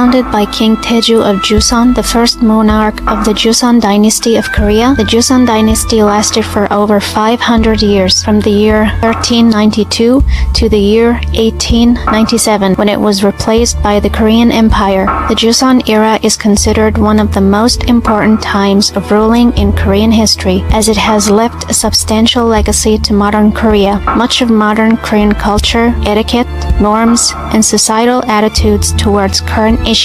founded by King Taeju of Joseon, the first monarch of the Joseon Dynasty of Korea. The Joseon Dynasty lasted for over 500 years, from the year 1392 to the year 1897, when it was replaced by the Korean Empire. The Joseon era is considered one of the most important times of ruling in Korean history, as it has left a substantial legacy to modern Korea. Much of modern Korean culture, etiquette, norms, and societal attitudes towards current issues,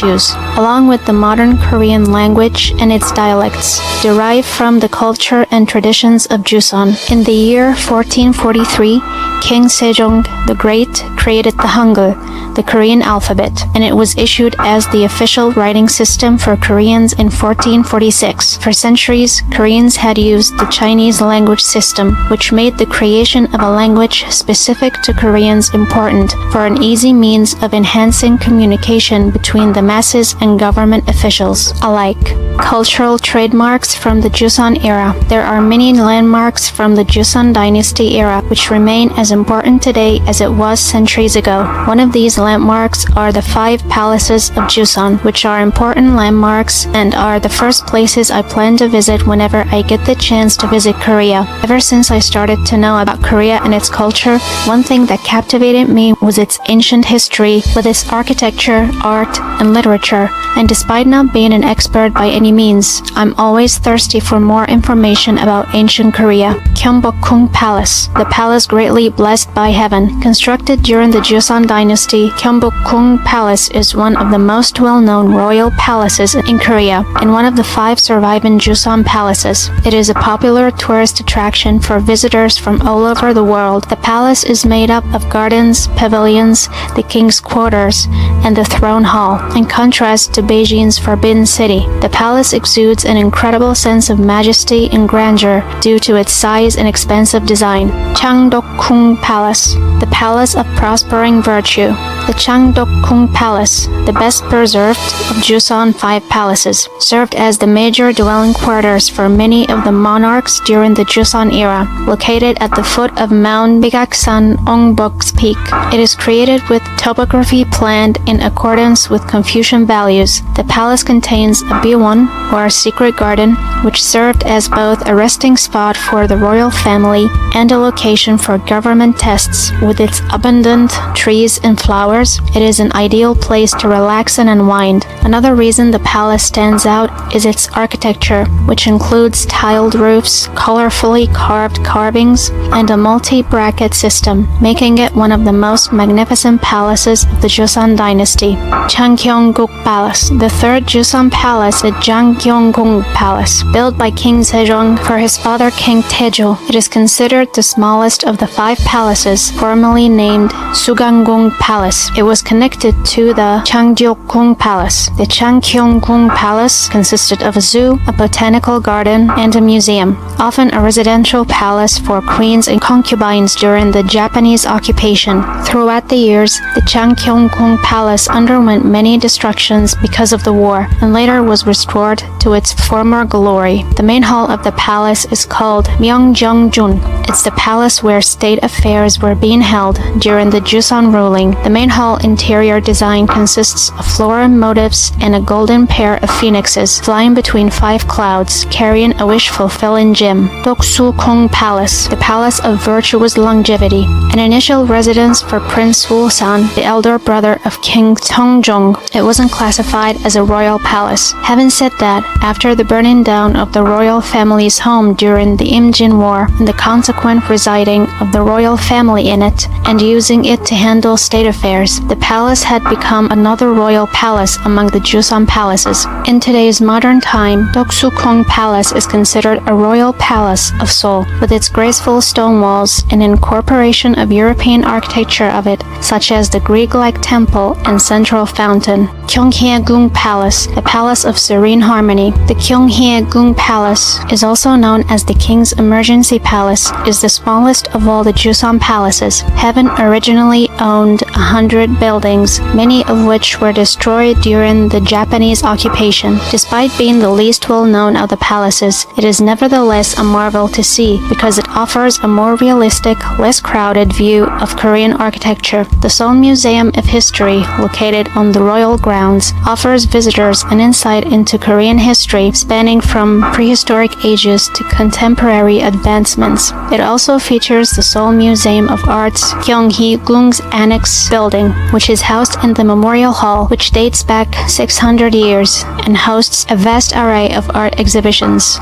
along with the modern Korean language and its dialects, derive from the culture and traditions of Joseon. In the year 1443, King Sejong the Great created the Hangul, the Korean alphabet, and it was issued as the official writing system for Koreans in 1446. For centuries, Koreans had used the Chinese language system, which made the creation of a language specific to Koreans important for an easy means of enhancing communication between the masses and government officials alike. Cultural trademarks from the Joseon era. There are many landmarks from the Joseon Dynasty era which remain as important today as it was centuries ago. One of these landmarks are the 5 palaces of Joseon, which are important landmarks and are the first places I plan to visit whenever I get the chance to visit Korea. Ever since I started to know about Korea and its culture, one thing that captivated me was its ancient history with its architecture, art, and literature. And despite not being an expert by any means, I'm always thirsty for more information about ancient Korea. Gyeongbokgung Palace, the palace greatly blessed by heaven. Constructed during the Joseon Dynasty, Gyeongbokgung Palace is one of the most well-known royal palaces in Korea and one of the 5 surviving Joseon palaces. It is a popular tourist attraction for visitors from all over the world. The palace is made up of gardens, pavilions, the king's quarters, and the throne hall. In contrast to Beijing's Forbidden City, the palace exudes an incredible sense of majesty and grandeur due to its size and expensive design. Changdeokgung Palace, the palace of prospering virtue. The Changdeokgung Palace, the best preserved of Joseon 5 palaces, served as the major dwelling quarters for many of the monarchs during the Joseon era. Located at the foot of Mount Bigaksan Ongbok's peak, it is created with topography planned in accordance with Confucian values. The palace contains a biwon, or secret garden, which served as both a resting spot for the royal family and a location for government tests. With its abundant trees and flowers, it is an ideal place to relax and unwind. Another reason the palace stands out is its architecture, which includes tiled roofs, colorfully carved carvings, and a multi-bracket system, making it one of the most magnificent palaces of the Joseon Dynasty. Changgyeongguk Palace, the third Joseon palace at Changgyeongguk Palace, built by King Sejong for his father King Taeju. It is considered the smallest of the 5 palaces, formerly named Sugangung Palace. It was connected to the Changdeokgung Palace. The Changgyeongguk Palace consisted of a zoo, a botanical garden, and a museum, often a residential palace for queens and concubines during the Japanese occupation. Throughout the years, the Changgyeongguk Palace underwent many destructions because of the war, and later was restored to its former glory. The main hall of the palace is called Myeongjeongjun. It's the palace where state affairs were being held during the Joseon ruling. The main hall interior design consists of floral motifs and a golden pair of phoenixes flying between 5 clouds, carrying a wish-fulfilling gem. Doksukhong Palace, the palace of virtuous longevity, an initial residence for Prince Woo-san, the elder brother of King Seongjong. It wasn't classified as a royal palace. Having said that, after the burning down of the royal family's home during the Imjin War and the consequent residing of the royal family in it and using it to handle state affairs, the palace had become another royal palace among the Joseon palaces. In today's modern time, Doksukhong Palace is considered a royal palace of Seoul, with its graceful stone walls and incorporation of European architecture of it, such as the Greek-like temple and central fountain. Gyeonghaegung Palace, a palace of serene harmony Academy. The Gyeonghae-gung Palace is also known as the King's Emergency Palace, is the smallest of all the Joseon palaces. Heaven originally owned 100 buildings, many of which were destroyed during the Japanese occupation. Despite being the least well-known of the palaces, it is nevertheless a marvel to see because it offers a more realistic, less crowded view of Korean architecture. The Seoul Museum of History, located on the royal grounds, offers visitors an insight into Korean history spanning from prehistoric ages to contemporary advancements. It also features the Seoul Museum of Art's Gyeonghae-gung's Annex building, which is housed in the Memorial Hall, which dates back 600 years and hosts a vast array of art exhibitions.